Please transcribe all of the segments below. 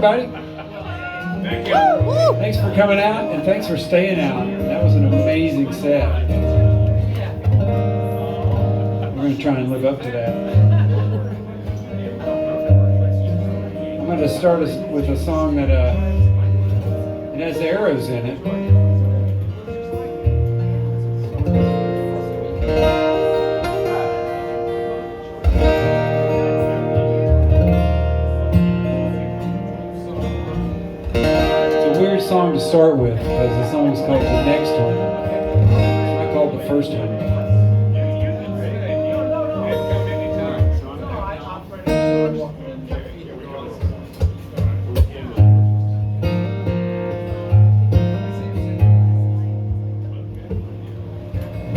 everybody. Thank you. Thanks for coming out, and thanks for staying out. That was an amazing set. We're going to try and live up to that. I'm going to start us with a song that it has arrows in it. Song to start with, because the song is called The Next One. It's not called the first one.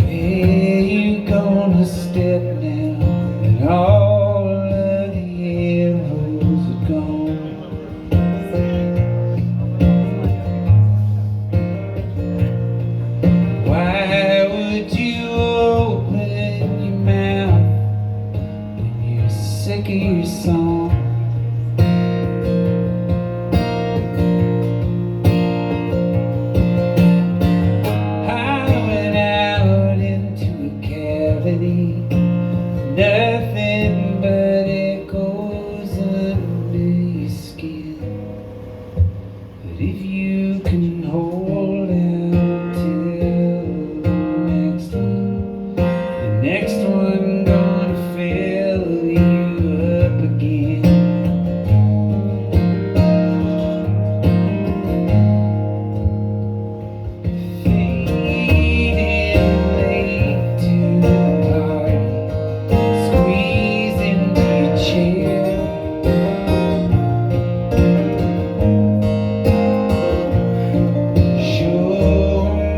Where you gonna step now and all of the arrows are gone? Your song. I went out into a cavity, nothing but echoes under your skin. But if you can hold out till the next one gonna fill you again. Fading late to the party, squeeze into your chair. Show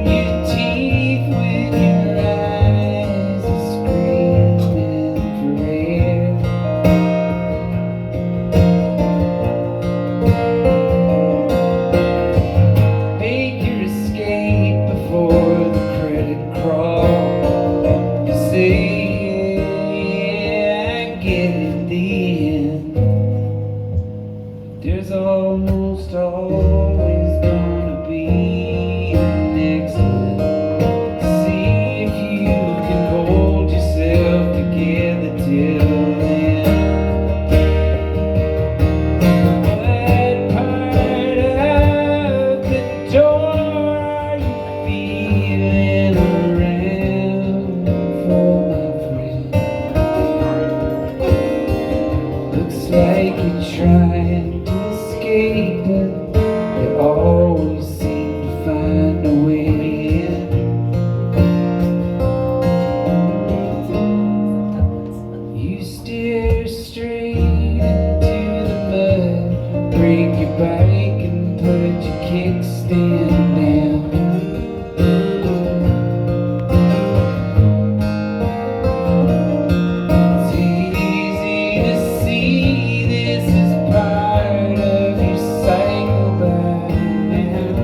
your teeth when your eyes are screaming for air. Make your escape before the credit crawl. You say, yeah, I get it, the end. There's almost always gonna be the next one. See if you can hold yourself together till then. What part of the door are you feeling around for, my friend? Looks like you're trying to escape, but you always seem to find a way in. You stare straight into the mud, break your bike and put your kickstand down. It's easy to see this is part of your cycle by now.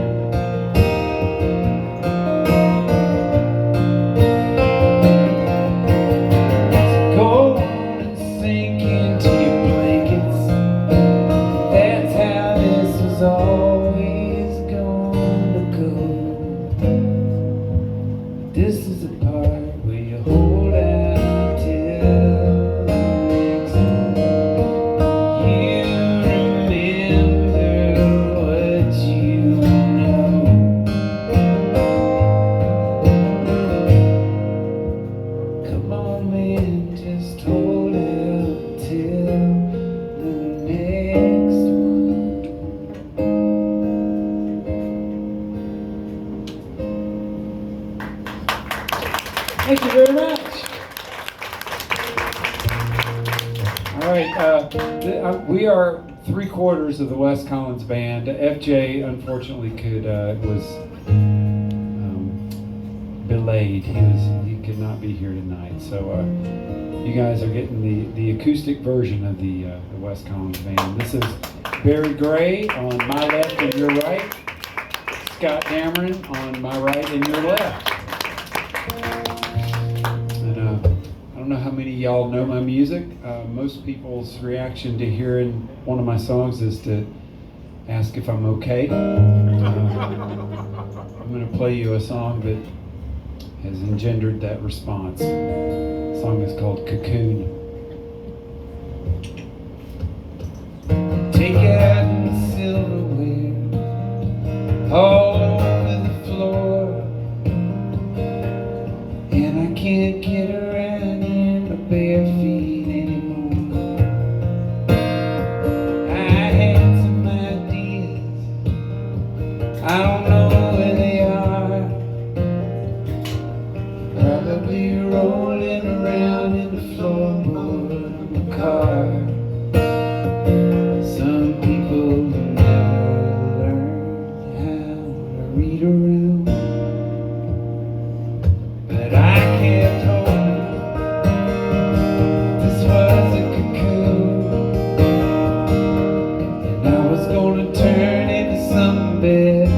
Go on and sink into your blankets. That's how this was always gonna go. This is the part where you hold out till the next one. You remember what you know. Come on, man, just hold out till the next one. Thank you very much. All right, we are 3/4 of the Wes Collins Band. FJ unfortunately was belayed. He could not be here tonight. So you guys are getting the acoustic version of the Wes Collins Band. This is Barry Gray on my left and your right. Scott Dameron on my right and your left. And I don't know how many of y'all know my music. Most people's reaction to hearing one of my songs is to ask if I'm okay. I'm going to play you a song that has engendered that response. The song is called Cocoon. Take out the silverware all over the floor, and I can't get around in my bare feet anymore. I had some ideas, I don't know where they are, probably rolling around in the floorboard of my car. Some people never learn how to read a room, but I kept hoping this was a cocoon, and I was gonna turn into something better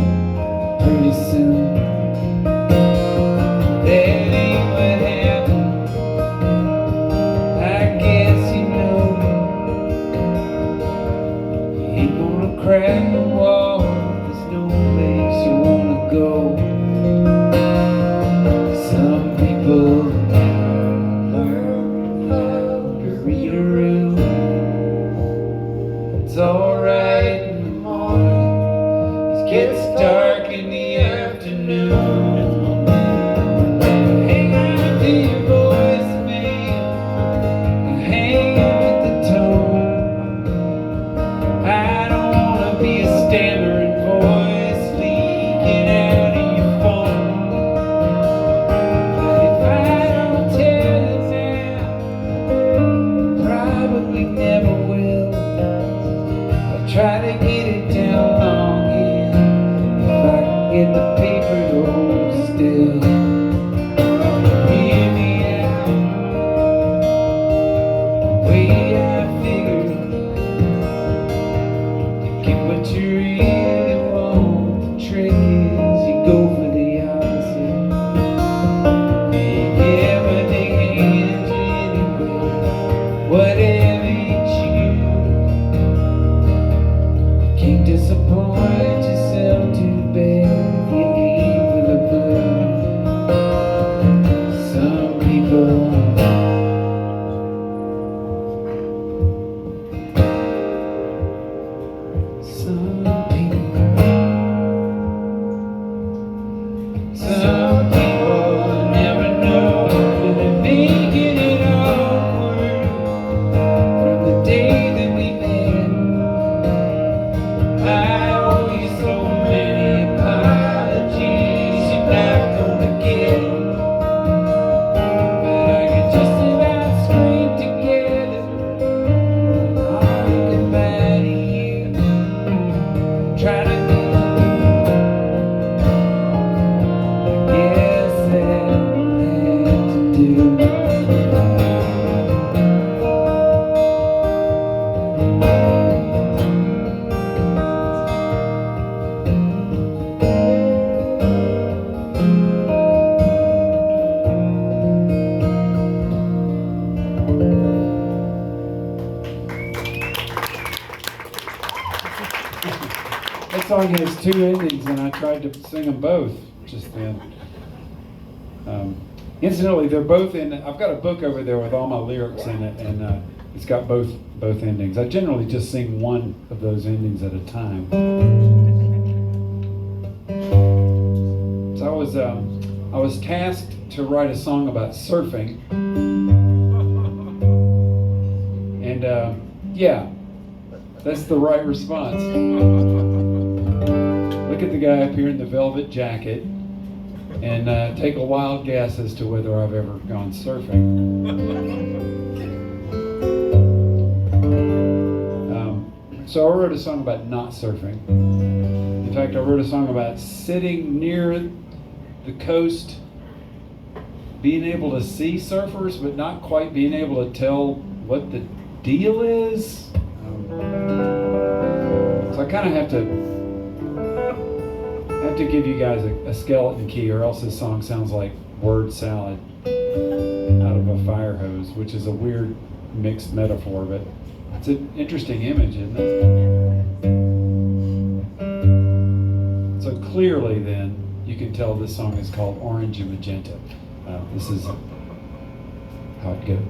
pretty soon. That ain't what happened, I guess you know. You ain't gonna crack the wall, there's no place you wanna go. Some people never learn how to read a room. It's alright in the morning, it gets dark in the afternoon. Hang on to your voicemail, hang on with the tone. I don't wanna be a stammering voice leaking out of your phone. But if I don't tell you now, probably never will. I'll try to get it down longhand if I can get the paper to hold still. Hear me out, the way I figured to get what you really want. The trick is you go for the opposite. You never dig hands anyway, whatever you choose. You can't disappoint yourself too bad if you aim for the blue. Some people never know when they're making it awkward. From the day that we met, I owe you so many apologies you're not gonna get. But I could just about scream together all goodbye to you. Try to guess that had to do. That song has two endings, and I tried to sing them both just then. Incidentally, they're both in. I've got a book over there with all my lyrics in it, and it's got both endings. I generally just sing one of those endings at a time. So I was tasked to write a song about surfing, and yeah, that's the right response. Look at the guy up here in the velvet jacket and take a wild guess as to whether I've ever gone surfing. So I wrote a song about not surfing. In fact, I wrote a song about sitting near the coast, being able to see surfers, but not quite being able to tell what the deal is. So I kind of have to give you guys a skeleton key, or else this song sounds like word salad out of a fire hose, which is a weird mixed metaphor, but it's an interesting image, isn't it? clearly, then you can tell this song is called Orange and Magenta. This is how it goes.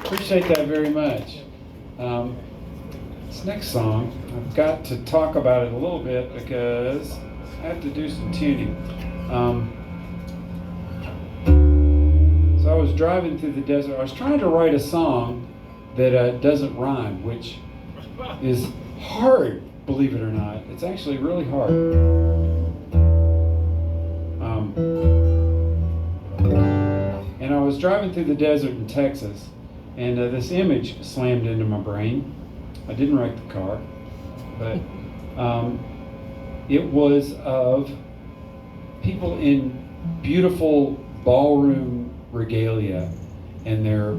Appreciate that very much. This next song, I've got to talk about it a little bit because I have to do some tuning. So I was driving through the desert. I was trying to write a song that doesn't rhyme, which is hard, believe it or not. It's actually really hard. And I was driving through the desert in Texas, and this image slammed into my brain. I didn't wreck the car, but it was of people in beautiful ballroom regalia, and their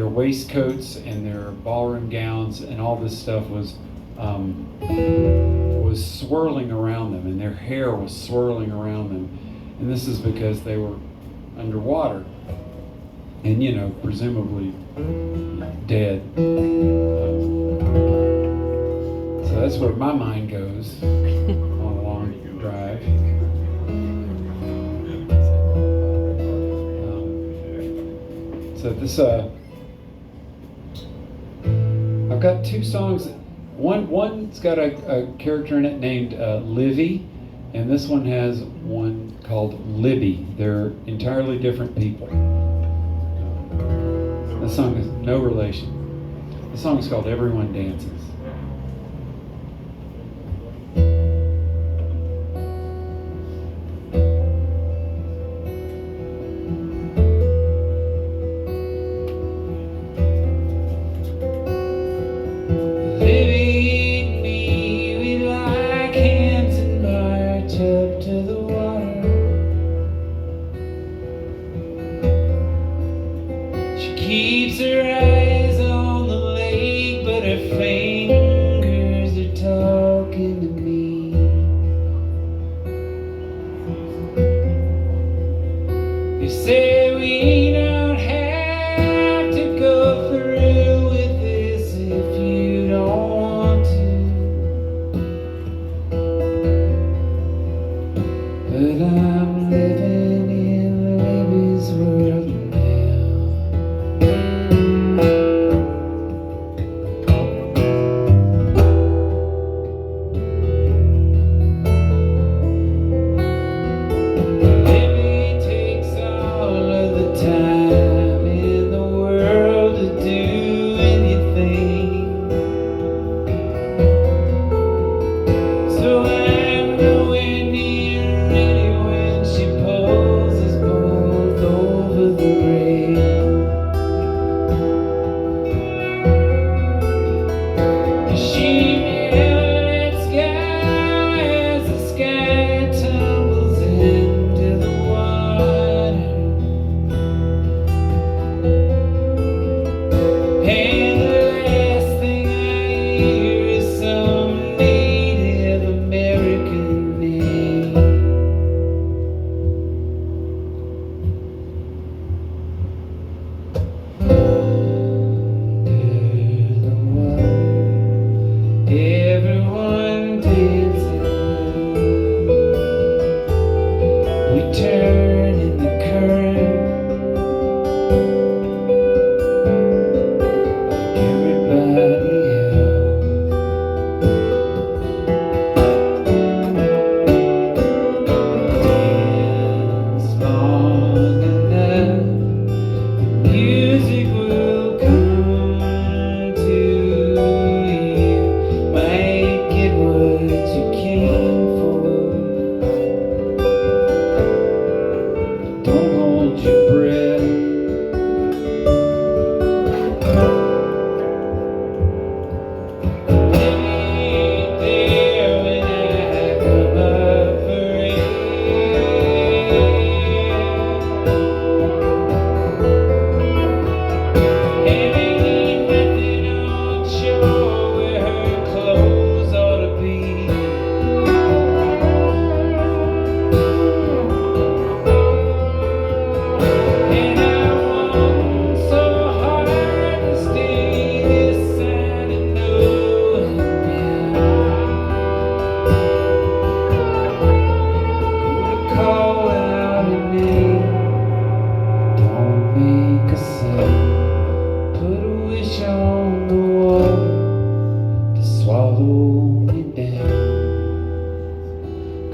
waistcoats and their ballroom gowns and all this stuff was swirling around them, and their hair was swirling around them. And this is because they were underwater and, you know, presumably dead. So that's where my mind goes on a long drive. So this, I've got two songs One's got a character in it named Livy, and this one has one called Libby. They're entirely different people. The song is no relation. The song is called Everyone Dances. Keeps her eyes on the lake, but her fingers are talking to me. They say we don't have to go through with this if you don't want to, but I'm living in Libby's world.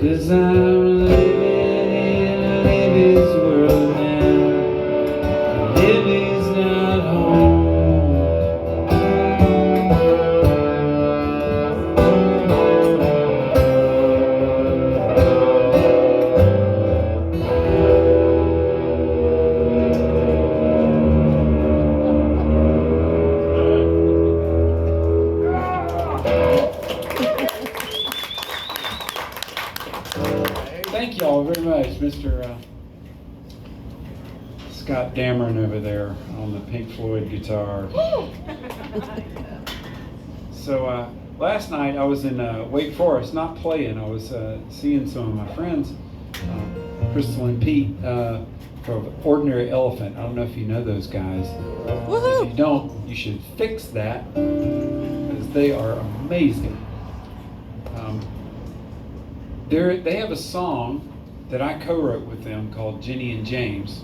Cause I'm living in Libby's world now. Libby's not home. Thank you all very much, Mr. Scott Dameron over there on the Pink Floyd guitar. So last night I was in Wake Forest, not playing. I was seeing some of my friends, Crystal and Pete, from Ordinary Elephant. I don't know if you know those guys. If you don't, you should fix that because they are amazing. They have a song that I co-wrote with them called Jenny and James.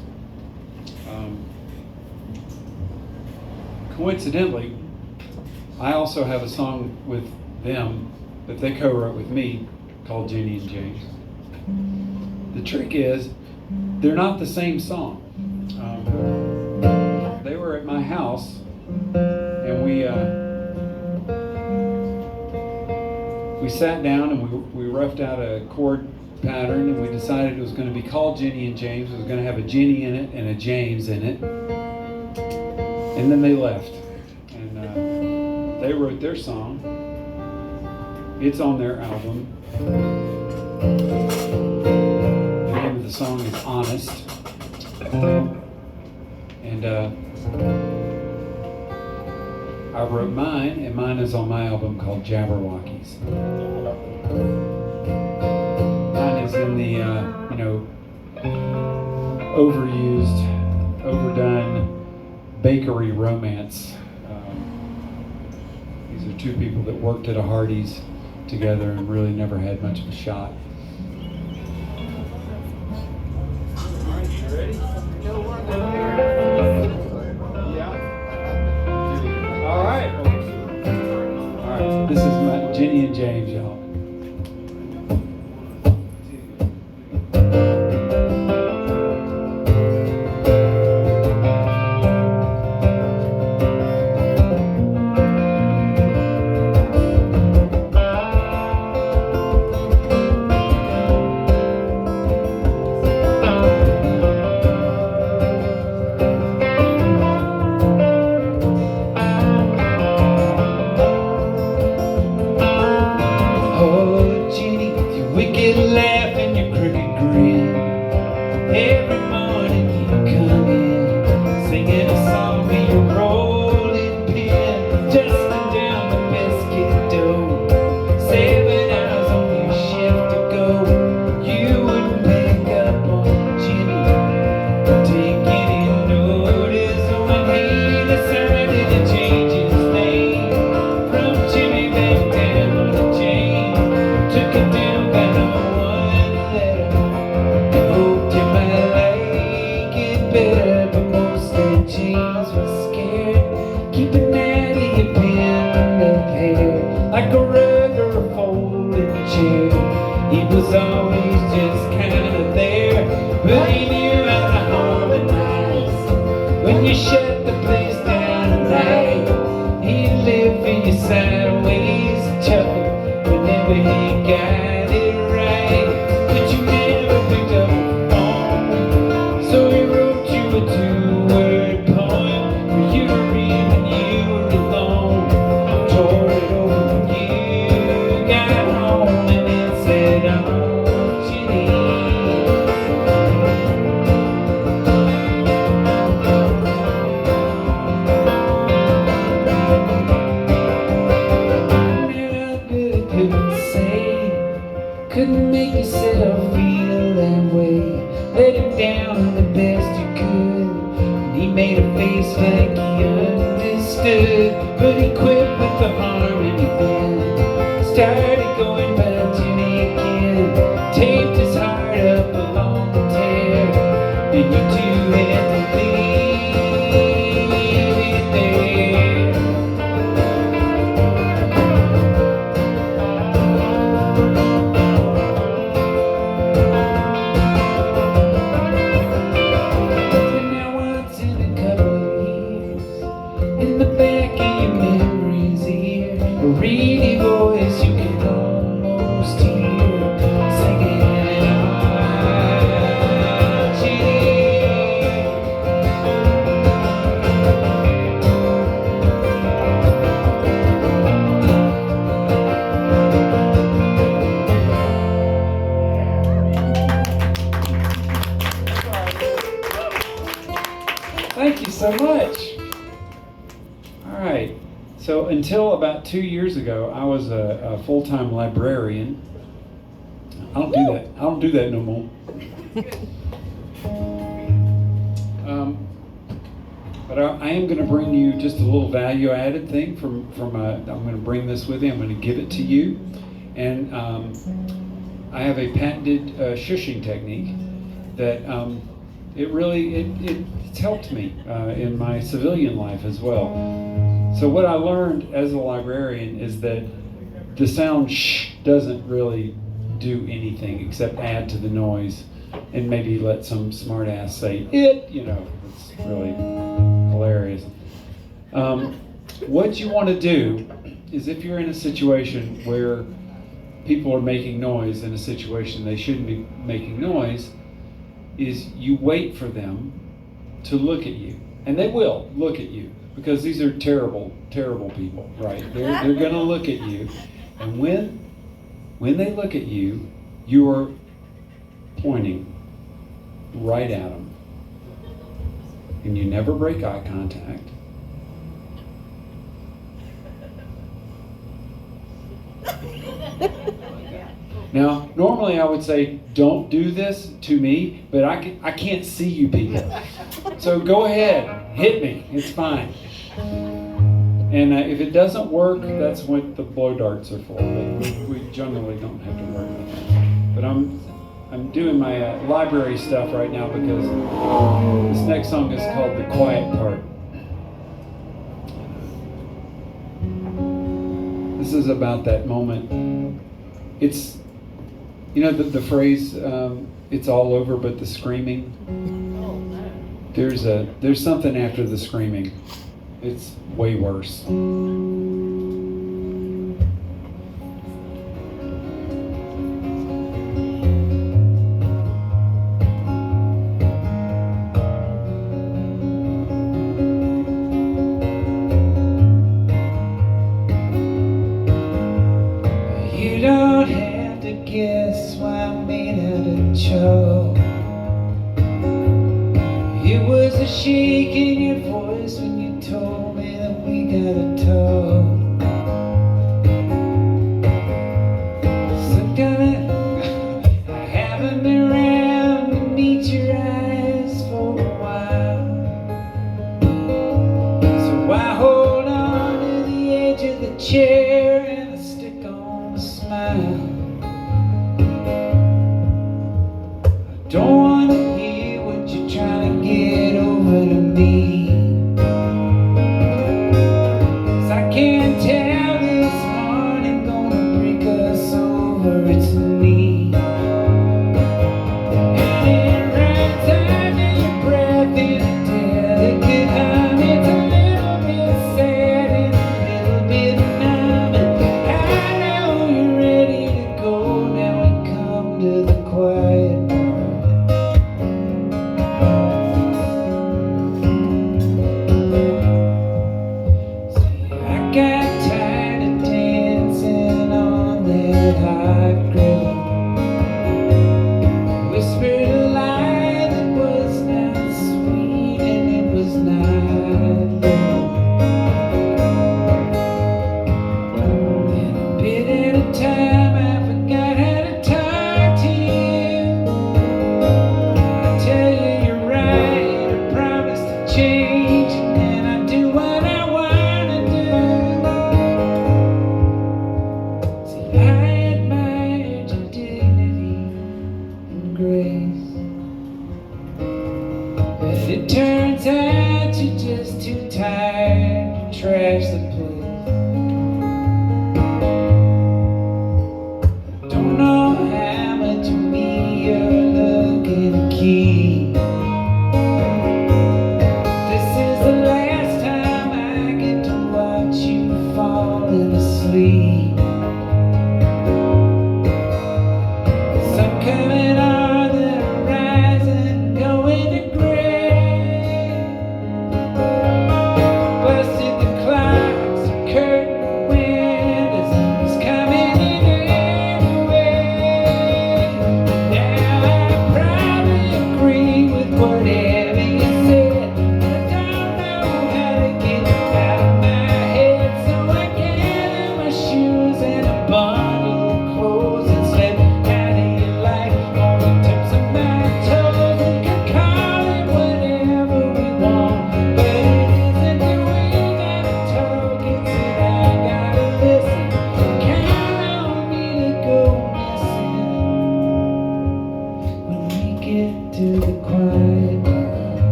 I also have a song with them that they co-wrote with me called Jenny and James. The trick is, they're not the same song. They were at my house, and we sat down and we roughed out a chord pattern, and we decided it was going to be called Jenny and James. It was going to have a Jenny in it and a James in it. And then they left, and they wrote their song. It's on their album. The name of the song is Honest. And I wrote mine, and mine is on my album called Jabberwockies. Mine is in the, overused, overdone bakery romance. These are two people that worked at a Hardee's together and really never had much of a shot. All right. This is my Jenny and James, y'all. Until about 2 years ago, I was a full-time librarian. I don't do that no more. But I am going to bring you just a little value-added thing from I'm going to bring this with you. I'm going to give it to you, and I have a patented shushing technique that it's helped me in my civilian life as well. So what I learned as a librarian is that the sound shh doesn't really do anything except add to the noise and maybe let some smart ass say it, you know, it's really hilarious. What you want to do is if you're in a situation where people are making noise in a situation they shouldn't be making noise, is you wait for them to look at you. And they will look at you because these are terrible, terrible people, right? They're going to look at you. And when they look at you, you're pointing right at them. And you never break eye contact. Now, normally I would say, don't do this to me, but I can't see you people. So go ahead, hit me, it's fine. And if it doesn't work, that's what the blow darts are for. We generally don't have to worry about that. But I'm doing my library stuff right now because this next song is called The Quiet Part. This is about that moment. It's, you know, the phrase, it's all over but the screaming. There's something after the screaming. It's way worse. You don't have to guess why I made out of chalk. It was a shake in your voice when you told me that we gotta talk. Some kind I haven't been around to meet your eyes for a while. So I hold on to the edge of the chair and I stick on a smile. I don't want to hear what you're trying to get over to me. 'Cause I can't tell this heart ain't gonna break us over its knee. And it runs under your breath in a delicate hum. It's a little bit sad and a little bit numb. And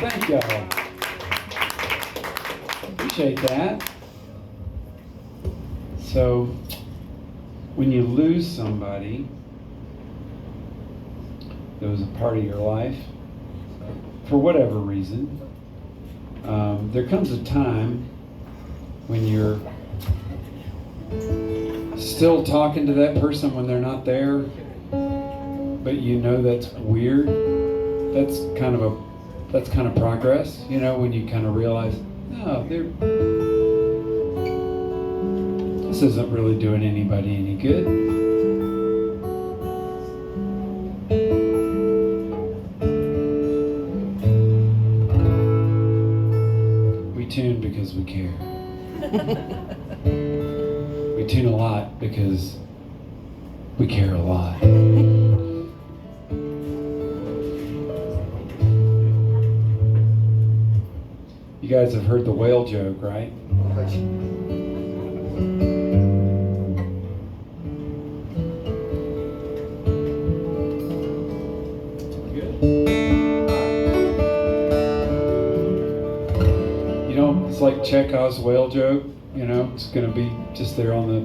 Thank y'all. Appreciate that. So, when you lose somebody that was a part of your life, for whatever reason, there comes a time when you're still talking to that person when they're not there, but you know that's weird. That's kind of progress, you know, when you kind of realize, no, this isn't really doing anybody any good. We tune because we care. We tune a lot because we care a lot. You guys have heard the whale joke, right? You know, it's like Chekhov's whale joke. You know, it's going to be just there on the.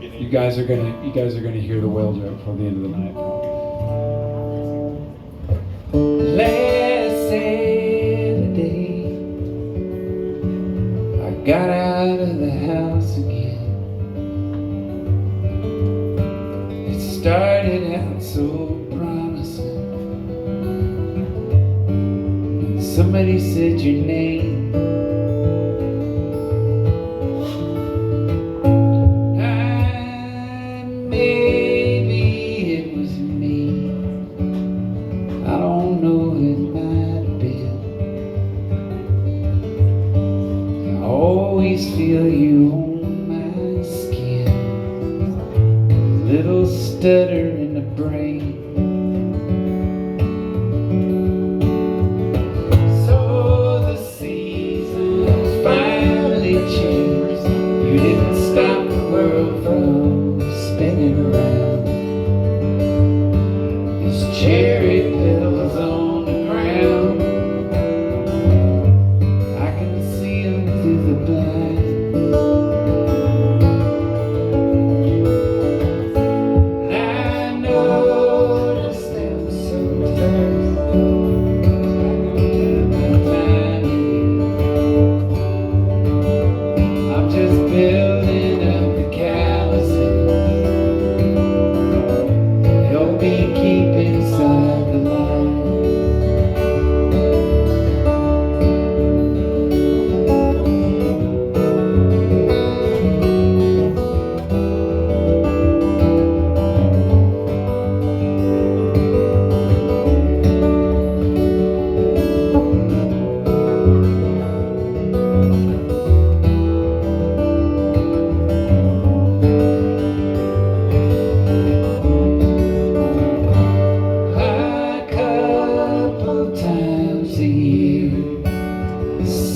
You guys are going to hear the whale joke before the end of the night. Last Saturday, I got out of the house again. It started out so promising. And somebody said your name. Feel you on my skin, a little stutter in the brain. So the seasons finally changed. You didn't stop the world from spinning around. There's cherry petals on the ground. I can see them through the blind.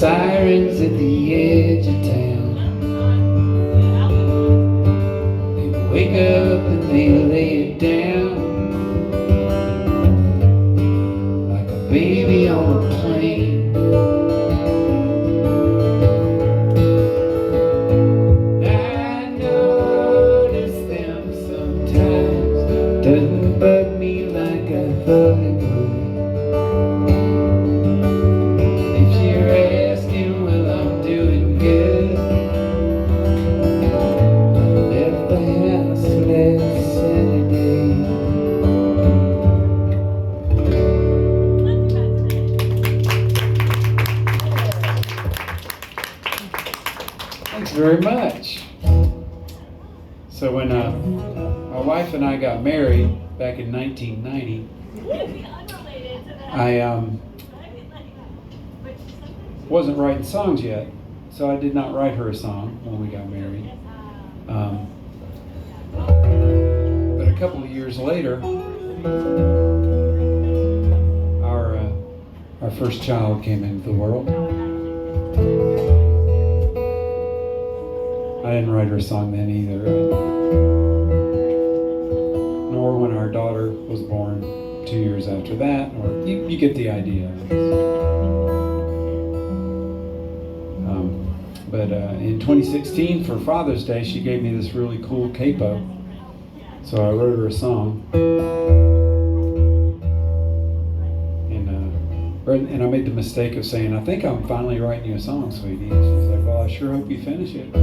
Sirens at the edge of town. They wake up and they lay it down like a baby on a plane. I notice them sometimes. Doesn't bug me like I thought it would. Very much. So when my wife and I got married back in 1990, I wasn't writing songs yet, so I did not write her a song when we got married. But a couple of years later, our first child came into the world. I didn't write her a song then either, nor when our daughter was born 2 years after that, or you get the idea. in 2016 for Father's Day, she gave me this really cool capo. So I wrote her a song. And I made the mistake of saying, I think I'm finally writing you a song, sweetie. And she was like, well, I sure hope you finish it.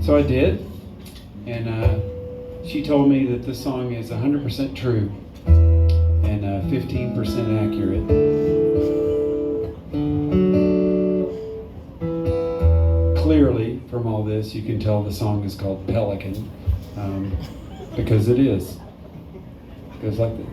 So I did. And she told me that this song is 100% true and 15% accurate. Clearly, from all this, you can tell the song is called Pelican, because it is. It goes like that.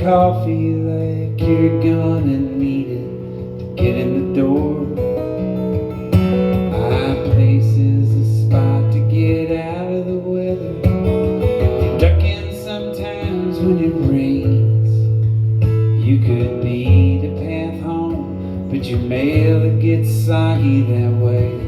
Coffee like you're gonna need it to get in the door. My place is a spot to get out of the weather. You duck in sometimes when it rains. You could be the path home, but your mail it gets soggy that way.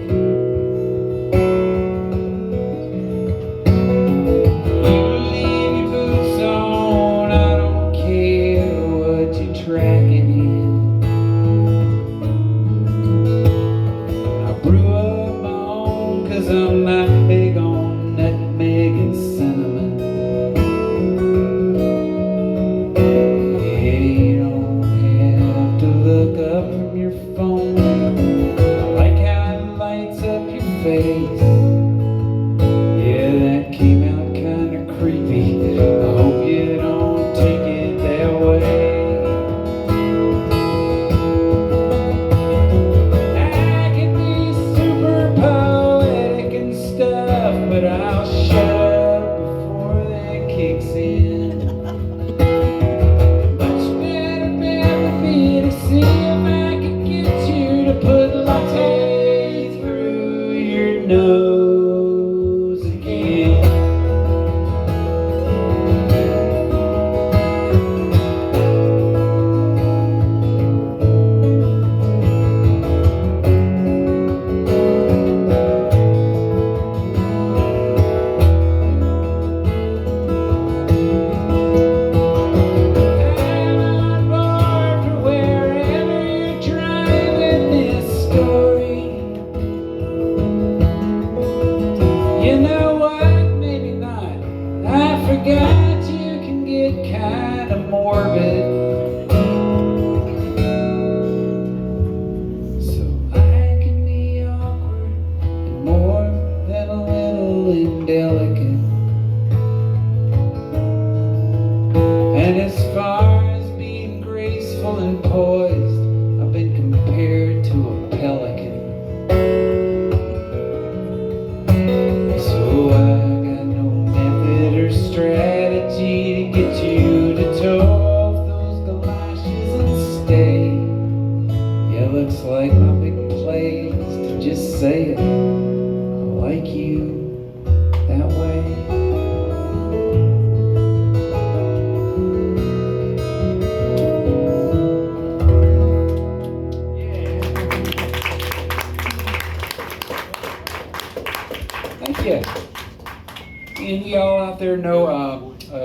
Any of y'all out there know a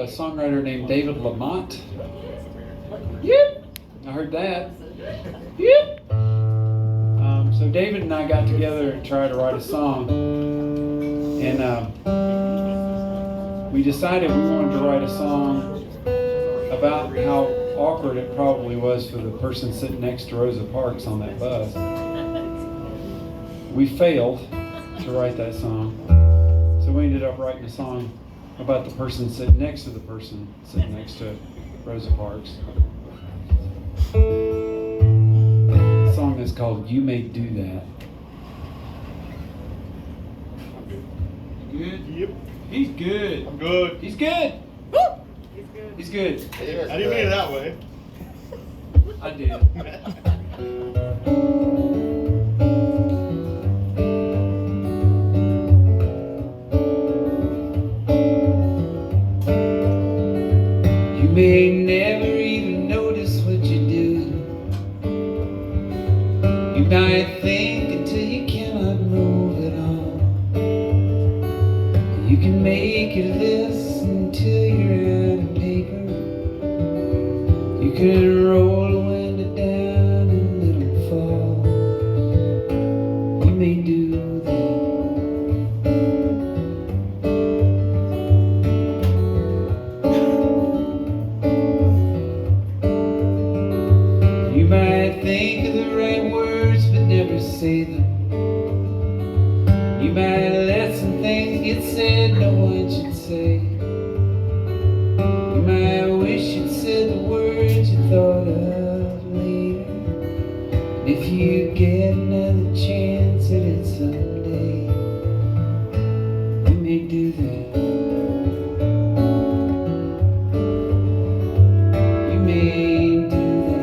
songwriter named David Lamont? Yep, I heard that. Yep. So David and I got together and tried to write a song, and we decided we wanted to write a song about how awkward it probably was for the person sitting next to Rosa Parks on that bus. We failed to write that song. So we ended up writing a song about the person sitting next to the person sitting next to Rosa Parks. The song is called You May Do That. Good? Yep. He's good. I'm good. He's good. Woo! He's good. I didn't mean it that way. I did. may never even notice what you do. You might think until you cannot move at all. You can make your list until you're out of paper. You can roll the window down and let it fall. You may do that. You might think of the right words but never say them. You might let some things get said no one should say. You might wish you'd said the words you thought of later. And if you get another chance at it someday, you may do that. You may do that.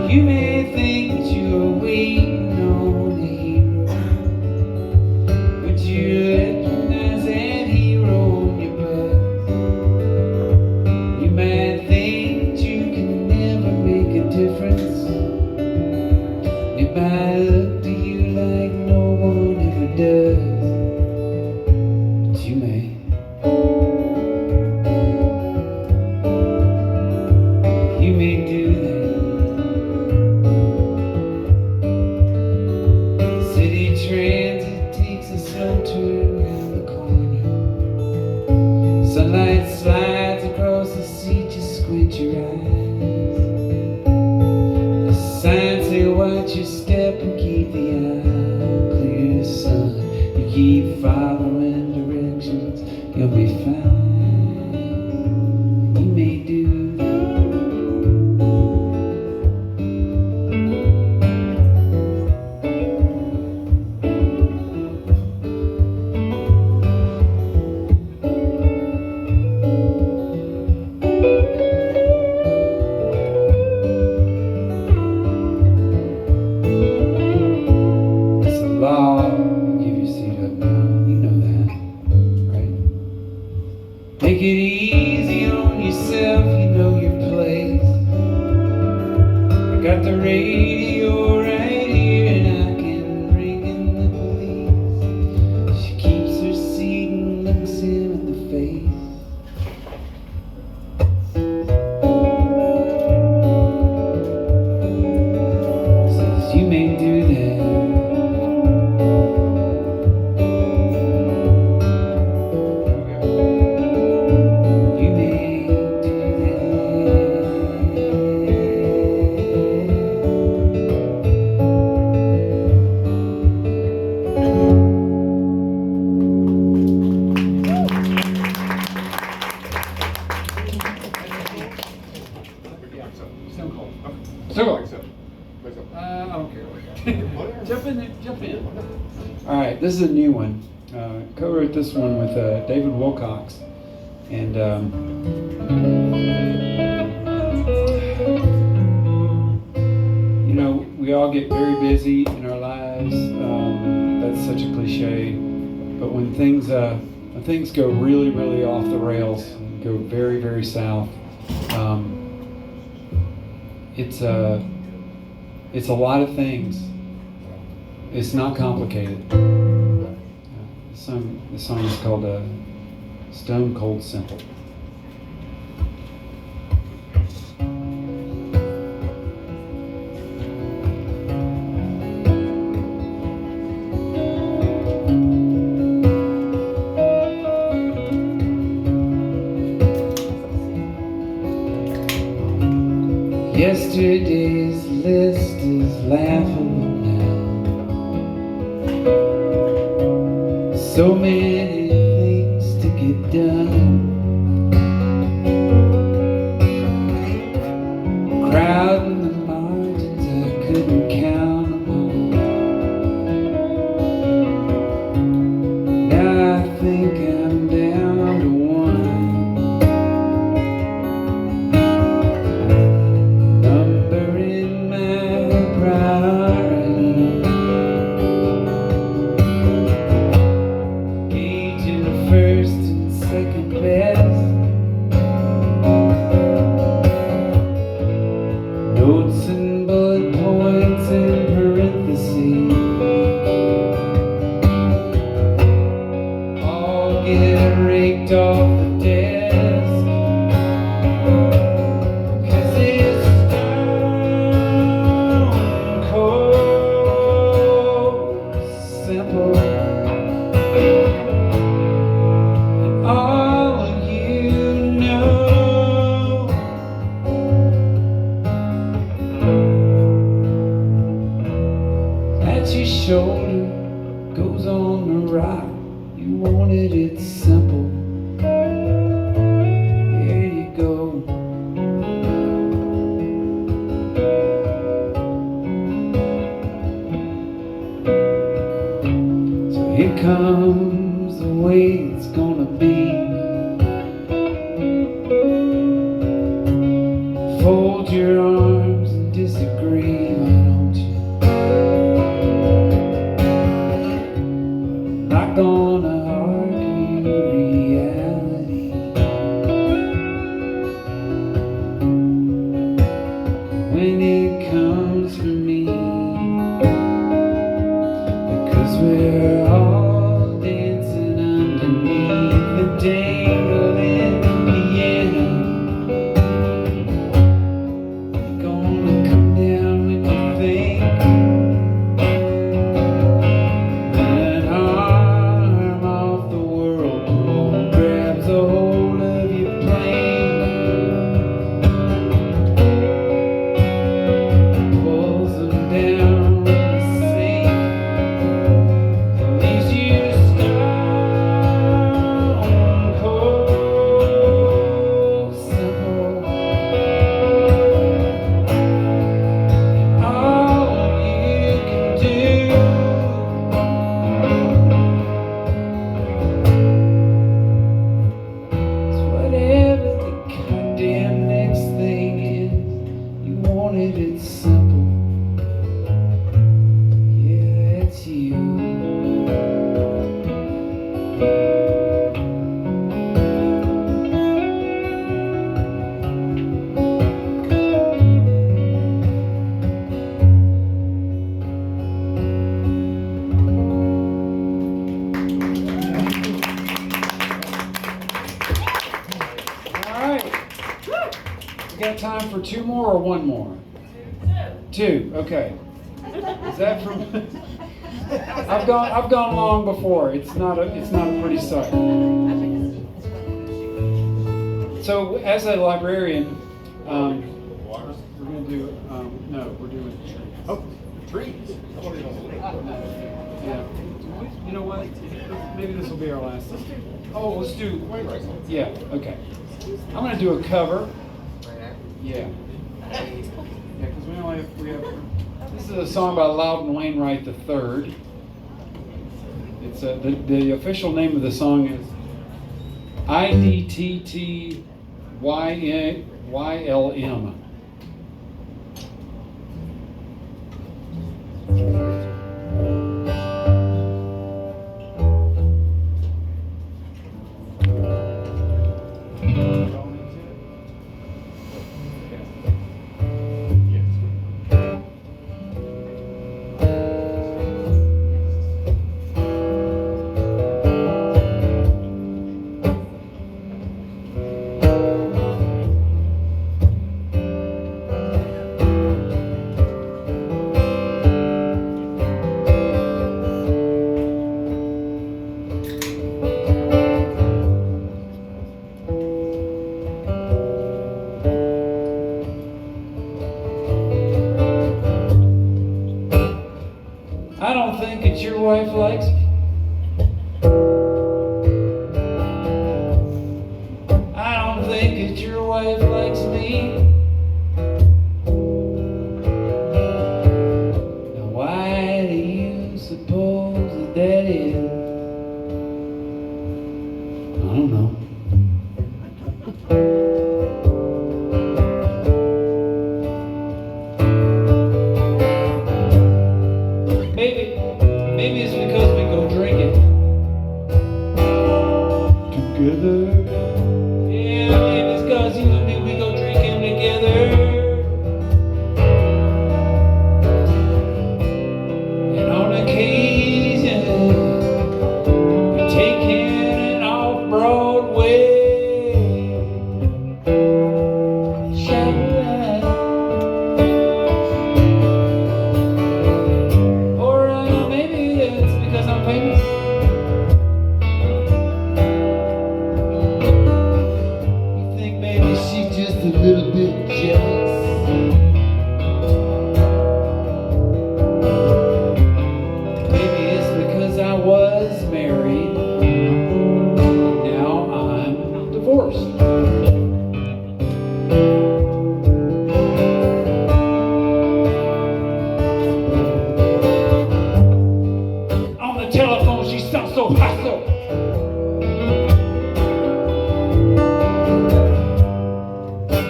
You may think that you are waiting on a hero, but you recognize that hero on your butt. You might think that you can never make a difference. It might look to you like no one ever does, but you may. You may do that. City transit takes a slow turn around the corner. Sunlight slides across the seat, you squint your eyes. The signs say watch your step and keep the eye clear of sun. You keep following directions, you'll be fine. You may do that. It's a law. I'll give your seat up now. You know that, right? Make it easy on yourself. You know your place. I got the radio right here, and I can ring in the police. She keeps her seat and looks him in the face. Says you may do that. You may do I don't care. Jump in there, jump in. All right, this is a new one. Co-wrote this one with David Wilcox. And you know, we all get very busy in our lives. That's such a cliche. But when things go really, really off the rails, and go very, very south, it's a lot of things. It's not complicated. The song is called Stone Cold Simple. Yesterday's list is laughable now. So many things to get done. Crowd in the margins, I couldn't count them all. Now I think I'm down to one. Number in my priority. Gauging the first and second raked off the desk, 'cause it's stone cold simple. And all you know, that your shoulder goes on the rock. You wanted it simple. There you go. So here comes the way it's gonna be. Fold your arms and disagree, why don't you? Not gonna argue reality. When it comes for me, because we're all dancing underneath the dangling piano. Gonna come down when you think an arm off the whirlpool grabs a hold of your plane, pulls them down the sink, leaves you stone cold simple. All you can do is whatever the goddamn next thing is. You wanted it simple. Yeah, that's you. All right. We got time for two more or one more? Two. Okay. Is that from? I've gone long before. It's not a pretty sight. So as a librarian, we're going to do no, we're doing Trees. yeah. You know what? Maybe this will be our last. Oh, let's do. Yeah. Okay. I'm going to do a cover. Yeah. Yeah, because we have. This is a song by Louden Wainwright III. It's the official name of the song is IDTTYWLM. I don't think that your wife likes me. I don't think that your wife likes me. Now why do you suppose that is? I don't know. Maybe it's because we go drinking together. Yeah, maybe it's because you and me, we go drinking together. And on occasion, we take in an off-broad so hostile.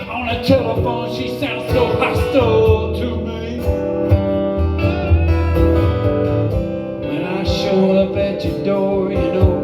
On the telephone, she sounds so hostile to me. When I show up at your door, you know